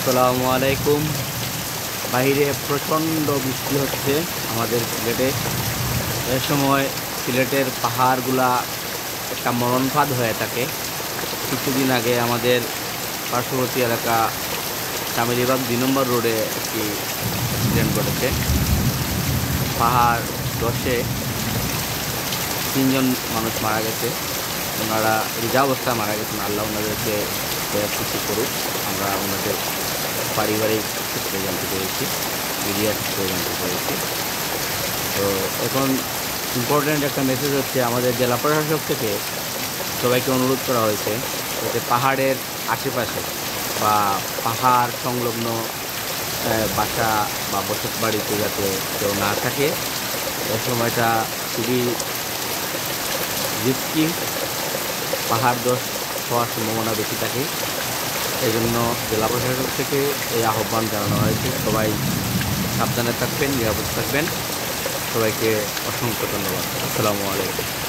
আসসালামু আলাইকুম। বাইরে প্রচণ্ড বৃষ্টি হচ্ছে আমাদের সিলেটে। এ সময় সিলেটের পাহাড়গুলা একটা মরণফাঁদ হয়ে থাকে। কিছুদিন আগে আমাদের পার্শ্ববর্তী এলাকা চামেলিবাগ ২ নম্বর রোডে একটি অ্যাক্সিডেন্ট ঘটেছে। পাহাড় ধসে ৩ জন মানুষ মারা গেছে। ওনারা রিজা অবস্থায় মারা গেছেন। আল্লাহ ওনাদেরকে কিছু করুক। আমরা ওনাদের পারিবারিক সূত্রে জানতে পেরেছি, মিডিয়ার সূত্রে জানতে পেরেছি। তো এখন ইম্পর্ট্যান্ট একটা মেসেজ হচ্ছে, আমাদের জেলা প্রশাসক থেকে সবাইকে অনুরোধ করা হয়েছে যাতে পাহাড়ের আশেপাশে বা পাহাড় সংলগ্ন বাসা বা বসত বাড়িতে যাতে কেউ না থাকে। এই সময়টা খুবই রিস্কি, পাহাড় ধস হওয়ার সম্ভাবনা বেশি থাকে। এই জন্য জেলা প্রশাসক থেকে এই আহ্বান জানানো হয়েছে, সবাই সাবধানে থাকবেন, নিরাপদ থাকবেন। সবাইকে অসংখ্য ধন্যবাদ। আসসালামু আলাইকুম।